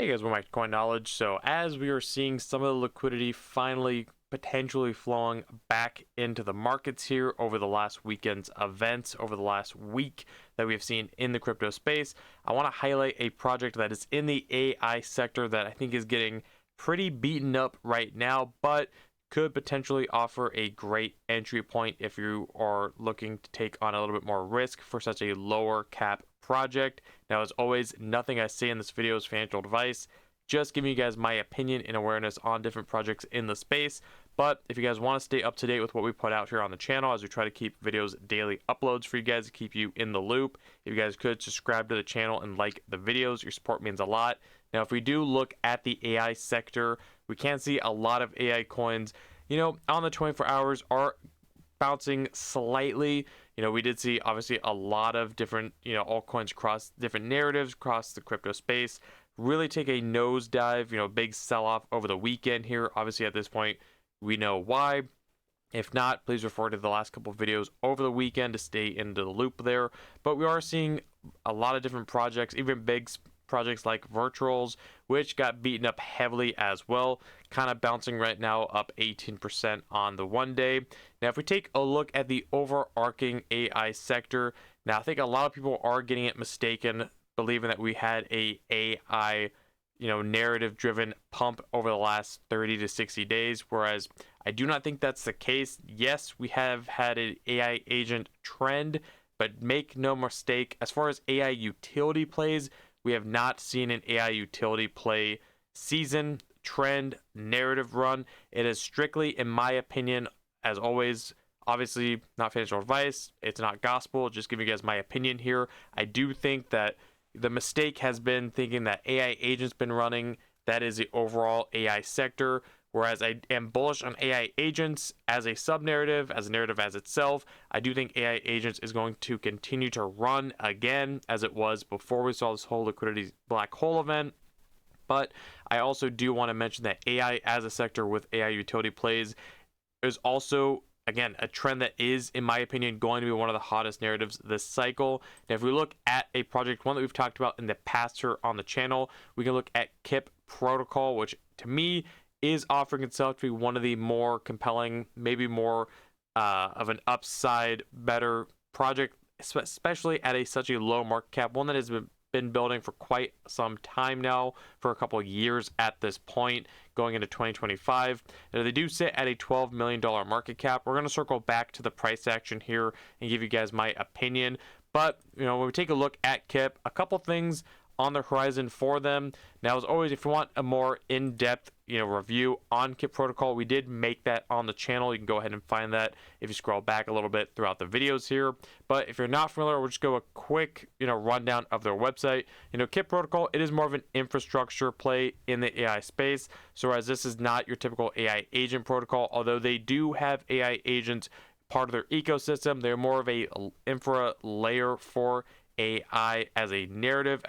Hey guys, welcome back to Coin Knowledge. So as we are seeing some of the liquidity finally potentially flowing back into the markets here over the last weekend's events, over the last week that we have seen in the crypto space, I want to highlight a project that is in the AI sector that I think is getting pretty beaten up right now, but could potentially offer a great entry point if you are looking to take on a little bit more risk for such a lower cap project. Now, as always, nothing I say in this video is financial advice, just giving you guys my opinion and awareness on different projects in the space. But if you guys want to stay up to date with what we put out here on the channel, as we try to keep videos daily uploads for you guys to keep you in the loop, if you guys could subscribe to the channel and like the videos, your support means a lot. Now, if we do look at the AI sector, we can see a lot of AI coins, on the 24 hours are bouncing slightly. We did see obviously a lot of different, altcoins across different narratives across the crypto space really take a nosedive, big sell off over the weekend here. Obviously, at this point, we know why. If not, please refer to the last couple of videos over the weekend to stay into the loop there. But we are seeing a lot of different projects, even big projects like Virtuals, which got beaten up heavily as well, kind of bouncing right now up 18% on the 1 day. Now, if we take a look at the overarching AI sector, now I think a lot of people are getting it mistaken, believing that we had a AI, narrative driven pump over the last 30 to 60 days, whereas I do not think that's the case. Yes, we have had an AI agent trend, but make no mistake, as far as AI utility plays, we have not seen an AI utility play season, trend, narrative run. It is strictly, in my opinion, as always, obviously not financial advice. It's not gospel. Just giving you guys my opinion here. I do think that the mistake has been thinking that AI agents been running. That is the overall AI sector. Whereas I am bullish on AI agents as a sub-narrative, as a narrative as itself. I do think AI agents is going to continue to run again as it was before we saw this whole liquidity black hole event. But I also do want to mention that AI as a sector with AI utility plays is also, again, a trend that is, in my opinion, going to be one of the hottest narratives this cycle. Now, if we look at a project, one that we've talked about in the past here on the channel, we can look at KIP Protocol, which to me is offering itself to be one of the more compelling, maybe more of an upside, better project, especially at such a low market cap, one that has been building for quite some time now, for a couple of years at this point, going into 2025. Now, they do sit at a $12 million market cap. We're going to circle back to the price action here and give you guys my opinion. But, when we take a look at KIP, a couple things on the horizon for them. Now, as always, if you want a more in-depth review on KIP Protocol, we did make that on the channel. You can go ahead and find that if you scroll back a little bit throughout the videos here. But if you're not familiar, we'll just go a quick rundown of their website. KIP Protocol, it is more of an infrastructure play in the AI space. So whereas this is not your typical AI agent protocol, although they do have AI agents part of their ecosystem, they're more of a infra layer for AI as a narrative,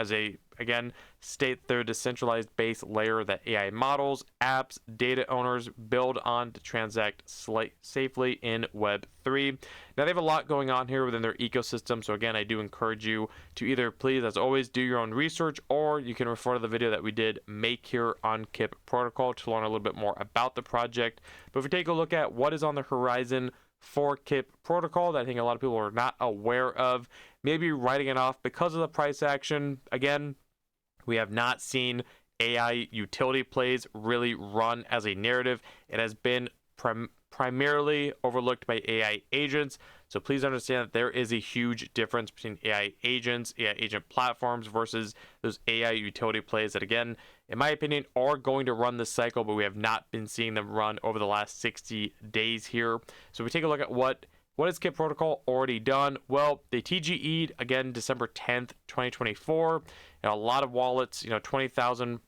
again, state their decentralized base layer that AI models, apps, data owners build on to transact safely in Web3. Now, they have a lot going on here within their ecosystem. So again, I do encourage you to either, please, as always, do your own research, or you can refer to the video that we did make here on KIP Protocol to learn a little bit more about the project. But if we take a look at what is on the horizon for KIP Protocol that I think a lot of people are not aware of, maybe writing it off because of the price action. Again, we have not seen AI utility plays really run as a narrative. It has been primarily overlooked by AI agents. So please understand that there is a huge difference between AI agents, AI agent platforms versus those AI utility plays that, again, in my opinion, are going to run this cycle, but we have not been seeing them run over the last 60 days here. So we take a look at what has KIP Protocol already done? Well, they TGE'd again December 10th, 2024. A lot of wallets, 20,000,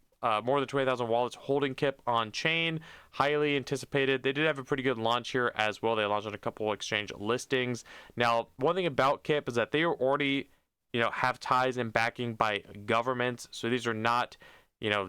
more than 20,000 wallets holding KIP on chain. Highly anticipated. They did have a pretty good launch here as well. They launched on a couple exchange listings. Now, one thing about KIP is that they are already, have ties and backing by governments. So these are not,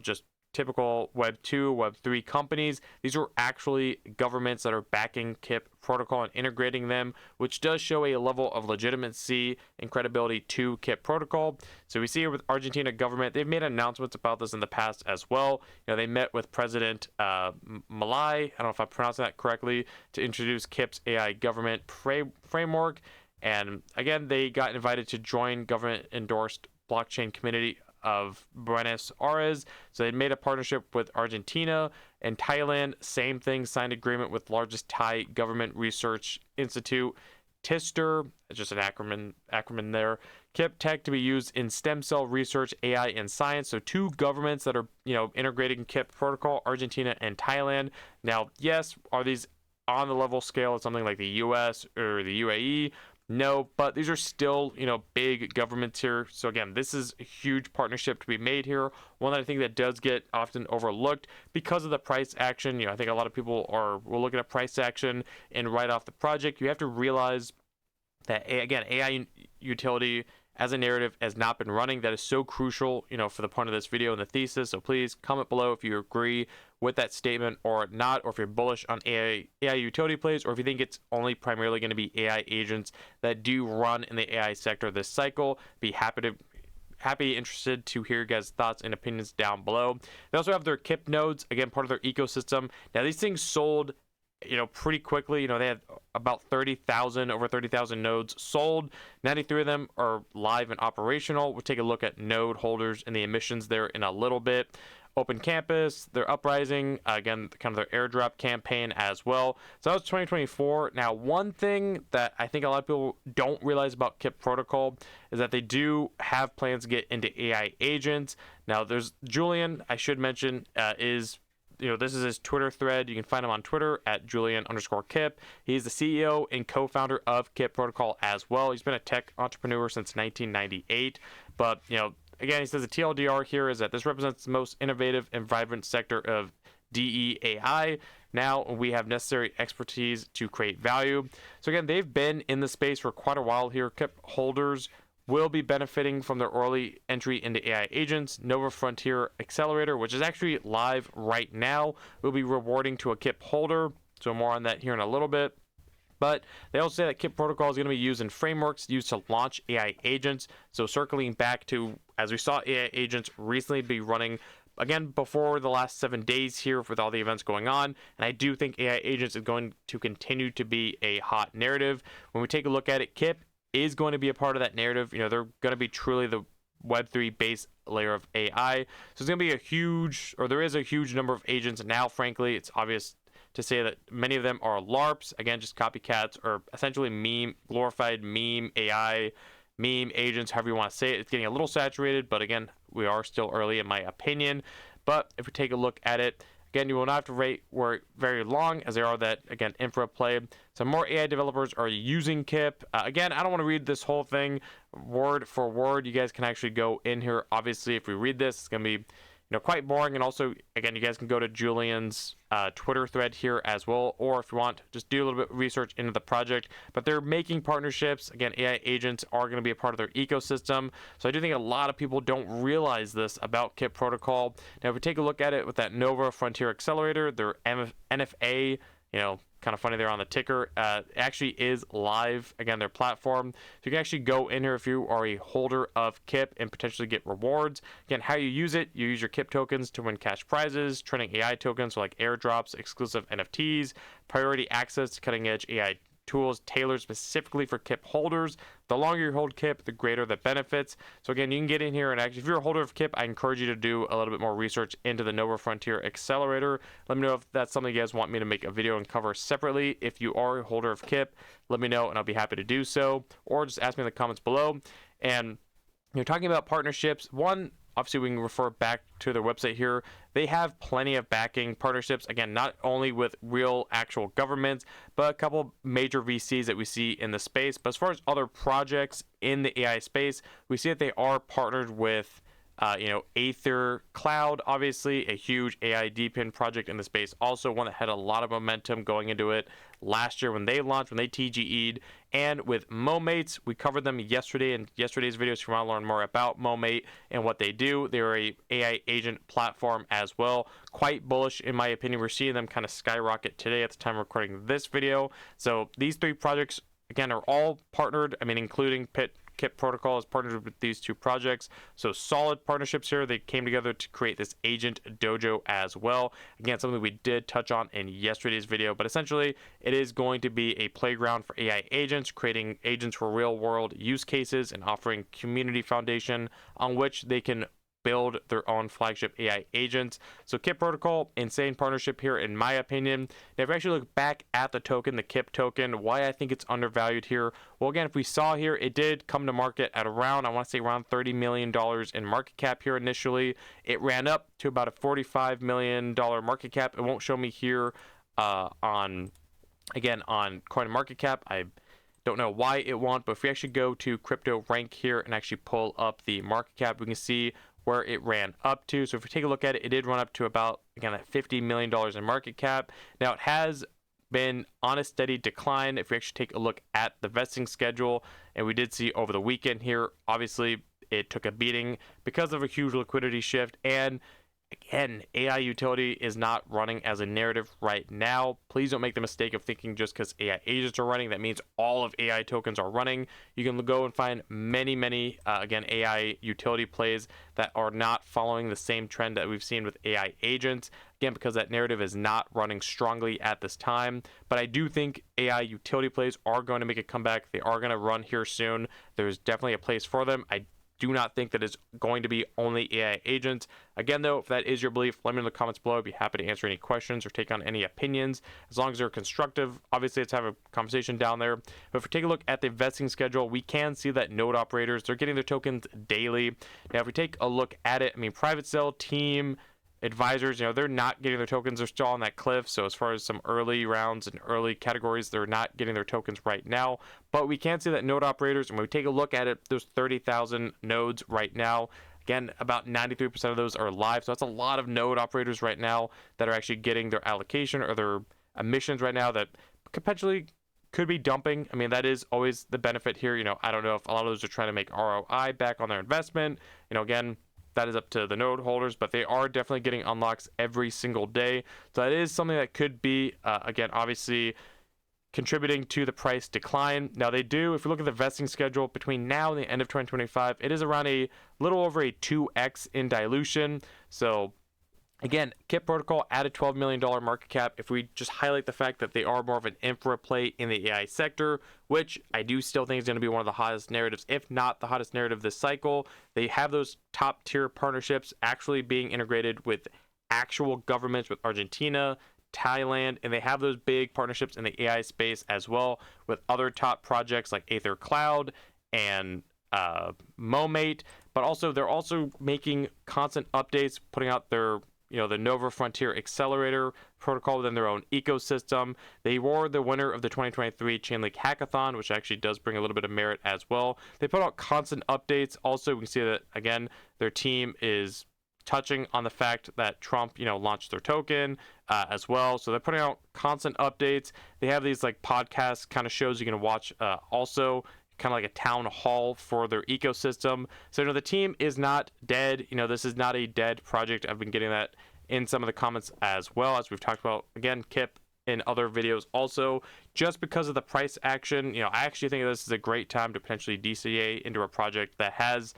just typical Web 2, Web 3 companies. These are actually governments that are backing KIP protocol and integrating them, which does show a level of legitimacy and credibility to KIP protocol. So we see here with Argentina government, they've made announcements about this in the past as well. They met with President Malay, I don't know if I'm pronouncing that correctly, to introduce KIP's AI government framework. And again, they got invited to join government-endorsed blockchain community of Buenos Aires. So they made a partnership with Argentina and Thailand. Same thing, signed agreement with largest Thai government research institute, TISTER, it's just an acronym there. KIP tech to be used in stem cell research, AI, and science. So two governments that are, integrating KIP protocol, Argentina and Thailand. Now, yes, are these on the level scale of something like the US or the UAE? No, but these are still, big governments here. So again, this is a huge partnership to be made here. One that I think that does get often overlooked because of the price action. I think a lot of people will look at a price action and write off the project. You have to realize that, again, AI utility as a narrative has not been running. That is so crucial, for the point of this video and the thesis. So please comment below if you agree with that statement or not, or if you're bullish on AI utility plays, or if you think it's only primarily going to be AI agents that do run in the AI sector this cycle. Be interested to hear your guys' thoughts and opinions down below. They also have their KIP nodes, again, part of their ecosystem. Now, these things sold pretty quickly. They had about over 30,000 nodes sold. 93 of them are live and operational. We'll take a look at node holders and the emissions there in a little bit. Open Campus, their uprising, again, kind of their airdrop campaign as well. So that was 2024. Now, one thing that I think a lot of people don't realize about KIP protocol is that they do have plans to get into AI agents. Now, there's Julian, I should mention, this is his Twitter thread. You can find him on Twitter at Julian_KIP. He's the CEO and co-founder of KIP Protocol as well. He's been a tech entrepreneur since 1998. But, again, he says the TLDR here is that this represents the most innovative and vibrant sector of DEAI. Now we have necessary expertise to create value. So again, they've been in the space for quite a while here. KIP holders will be benefiting from their early entry into AI agents. Nova Frontier Accelerator, which is actually live right now, will be rewarding to a KIP holder. So more on that here in a little bit. But they also say that KIP protocol is going to be used in frameworks used to launch AI agents. So circling back to, as we saw AI agents recently be running, again, before the last 7 days here with all the events going on. And I do think AI agents is going to continue to be a hot narrative. When we take a look at it, KIP is going to be a part of that narrative. They're going to be truly the Web3 base layer of AI. So it's going to be there is a huge number of agents. Now, frankly, it's obvious to say that many of them are LARPs, again, just copycats or essentially glorified meme AI, meme agents, however you want to say it. It's getting a little saturated, but again, we are still early in my opinion. But if we take a look at it, again, you will not have to wait very long, as they are that, again, infra play. So more AI developers are using KIP. Again, I don't want to read this whole thing word for word. You guys can actually go in here. Obviously, if we read this, it's going to be quite boring. And also, again, you guys can go to Julian's Twitter thread here as well, or if you want, just do a little bit of research into the project. But they're making partnerships. Again, AI agents are going to be a part of their ecosystem. So I do think a lot of people don't realize this about KIP protocol. Now, if we take a look at it with that Nova Frontier Accelerator, their NFA, kind of funny there on the ticker, actually is live, again, their platform. So you can actually go in here if you are a holder of KIP and potentially get rewards. Again, how you use it, you use your KIP tokens to win cash prizes, trending AI tokens, so like airdrops, exclusive NFTs, priority access to cutting edge AI tools tailored specifically for KIP holders. The longer you hold KIP, the greater the benefits. So again, you can get in here and actually, if you're a holder of KIP, I encourage you to do a little bit more research into the Nova Frontier Accelerator. Let me know if that's something you guys want me to make a video and cover separately. If you are a holder of KIP, let me know and I'll be happy to do so. Or just ask me in the comments below. And you're talking about partnerships. One, obviously, we can refer back to their website here. They have plenty of backing partnerships, again, not only with real actual governments, but a couple major VCs that we see in the space. But as far as other projects in the AI space, we see that they are partnered with Aether Cloud, obviously a huge AI DePIN project in the space, also one that had a lot of momentum going into it last year when they launched, when they TGE'd. And with MoMates, we covered them yesterday in yesterday's videos. If you want to learn more about MoMate and what they do, they're a AI agent platform as well. Quite bullish in my opinion. We're seeing them kind of skyrocket today at the time of recording this video. So these 3 projects, again, are all partnered. I mean, including KIP Protocol is partnered with these 2 projects. So solid partnerships here. They came together to create this agent dojo as well. Again, something we did touch on in yesterday's video, but essentially it is going to be a playground for AI agents, creating agents for real world use cases and offering community foundation on which they can build their own flagship AI agents. So KIP Protocol, insane partnership here in my opinion. Now if we actually look back at the token, the KIP token, why I think it's undervalued here. Well, again, if we saw here, it did come to market at around, I want to say around $30 million in market cap here initially. It ran up to about a $45 million market cap. It won't show me here on CoinMarketCap. I don't know why it won't, but if we actually go to crypto rank here and actually pull up the market cap, we can see where it ran up to. So if we take a look at it, it did run up to about, again, at $50 million in market cap. Now it has been on a steady decline. If we actually take a look at the vesting schedule, and we did see over the weekend here, obviously it took a beating because of a huge liquidity shift. And again, AI utility is not running as a narrative right now. Please don't make the mistake of thinking just because AI agents are running, that means all of AI tokens are running. You can go and find many, again, AI utility plays that are not following the same trend that we've seen with AI agents. Again, because that narrative is not running strongly at this time. But I do think AI utility plays are going to make a comeback. They are going to run here soon. There's definitely a place for them. I do not think that it's going to be only AI agents. Again, though, if that is your belief, let me know in the comments below. I'd be happy to answer any questions or take on any opinions, as long as they're constructive. Obviously, let's have a conversation down there. But if we take a look at the vesting schedule, we can see that node operators, they're getting their tokens daily. Now, if we take a look at it, I mean, private sale, team, advisors, they're not getting their tokens. They're still on that cliff. So as far as some early rounds and early categories, they're not getting their tokens right now. But we can see that node operators, and when we take a look at it, there's 30,000 nodes right now. Again, about 93% of those are live. So that's a lot of node operators right now that are actually getting their allocation or their emissions right now that potentially could be dumping. I mean, that is always the benefit here. I don't know if a lot of those are trying to make ROI back on their investment. Again, that is up to the node holders, but they are definitely getting unlocks every single day. So that is something that could be, again, obviously contributing to the price decline. Now they do, if you look at the vesting schedule between now and the end of 2025, it is around a little over a 2x in dilution. So again, KIP Protocol at a $12 million market cap. If we just highlight the fact that they are more of an infra play in the AI sector, which I do still think is going to be one of the hottest narratives, if not the hottest narrative this cycle. They have those top tier partnerships actually being integrated with actual governments, with Argentina, Thailand, and they have those big partnerships in the AI space as well with other top projects like Aether Cloud and MoMate. But also they're also making constant updates, putting out their the Nova Frontier Accelerator protocol within their own ecosystem. They were the winner of the 2023 Chainlink Hackathon, which actually does bring a little bit of merit as well. They put out constant updates. Also, we can see that, again, their team is touching on the fact that Trump, launched their token as well. So they're putting out constant updates. They have these like podcast kind of shows you can watch also, kind of like a town hall for their ecosystem. So the team is not dead. This is not a dead project. I've been getting that in some of the comments as well, as we've talked about, again, KIP in other videos also. Just because of the price action, I actually think this is a great time to potentially DCA into a project that has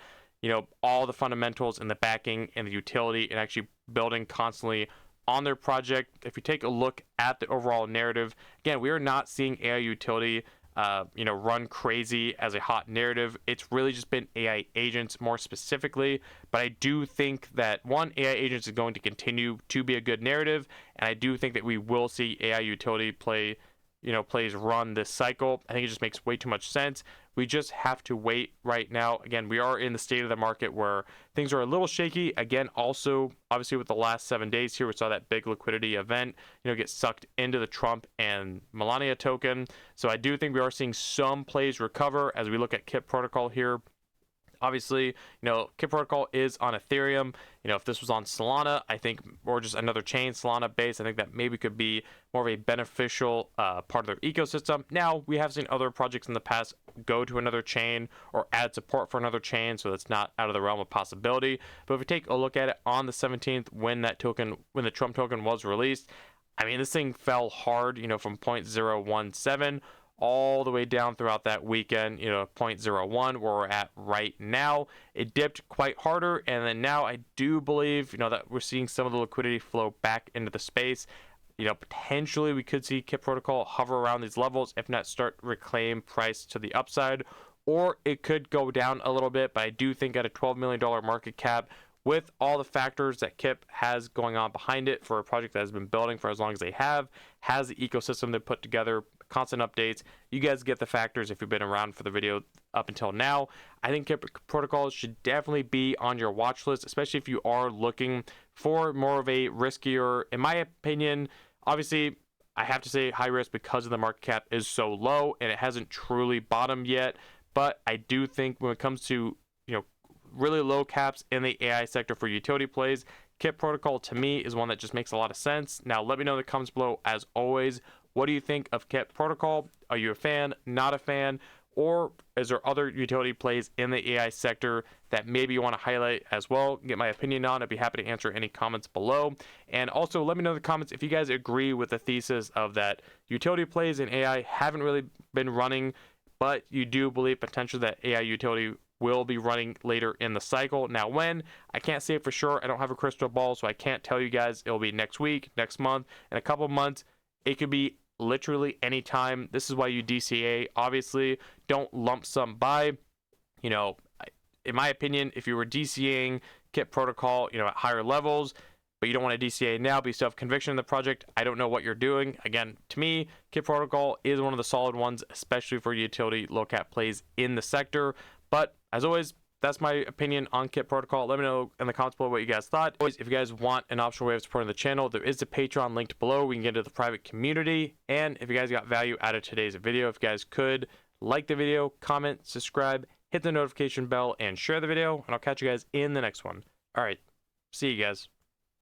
all the fundamentals and the backing and the utility and actually building constantly on their project. If you take a look at the overall narrative, again, we are not seeing AI utility run crazy as a hot narrative. It's really just been AI agents more specifically. But I do think that, one, AI agents is going to continue to be a good narrative. And I do think that we will see AI utility plays run this cycle. I think it just makes way too much sense. We just have to wait right now. Again, we are in the state of the market where things are a little shaky. Again, also, obviously with the last 7 days here, we saw that big liquidity event, get sucked into the Trump and Melania token. So I do think we are seeing some plays recover as we look at KIP Protocol here. Obviously, KIP Protocol is on Ethereum. If this was on Solana, I think, or just another chain, Solana based, I think that maybe could be more of a beneficial part of their ecosystem. Now, we have seen other projects in the past go to another chain or add support for another chain, so that's not out of the realm of possibility. But if we take a look at it on the 17th, when the Trump token was released, I mean, this thing fell hard, from 0.017 all the way down throughout that weekend, 0.01, where we're at right now. It dipped quite harder, and then now I do believe, that we're seeing some of the liquidity flow back into the space. Potentially we could see KIP Protocol hover around these levels, if not start reclaim price to the upside, or it could go down a little bit, but I do think at a $12 million market cap, with all the factors that KIP has going on behind it for a project that has been building for as long as they have, has the ecosystem they put together, constant updates. You guys get the factors if you've been around for the video up until now. I think KIP Protocol should definitely be on your watch list, especially if you are looking for more of a riskier, in my opinion, obviously, I have to say high risk because of the market cap is so low and it hasn't truly bottomed yet. But I do think when it comes to, really low caps in the AI sector for utility plays, KIP Protocol to me is one that just makes a lot of sense. Now, let me know in the comments below, as always, what do you think of KIP Protocol? Are you a fan, not a fan? Or is there other utility plays in the AI sector that maybe you want to highlight as well? Get my opinion on. I'd be happy to answer any comments below. And also let me know in the comments if you guys agree with the thesis of that utility plays in AI haven't really been running, but you do believe potentially that AI utility will be running later in the cycle. Now when, I can't say it for sure. I don't have a crystal ball, so I can't tell you guys it'll be next week, next month, in a couple of months. It could be literally anytime. This is why you DCA. Obviously, don't lump sum buy. In my opinion, if you were DCAing KIP Protocol, at higher levels, but you don't want to DCA now, but you still have conviction in the project, I don't know what you're doing. Again, to me, KIP Protocol is one of the solid ones, especially for utility low cap plays in the sector. But as always, that's my opinion on KIP Protocol. Let me know in the comments below what you guys thought. Always, if you guys want an optional way of supporting the channel, there is the Patreon linked below. We can get into the private community. And if you guys got value out of today's video, if you guys could like the video, comment, subscribe, hit the notification bell, and share the video. And I'll catch you guys in the next one. All right, see you guys.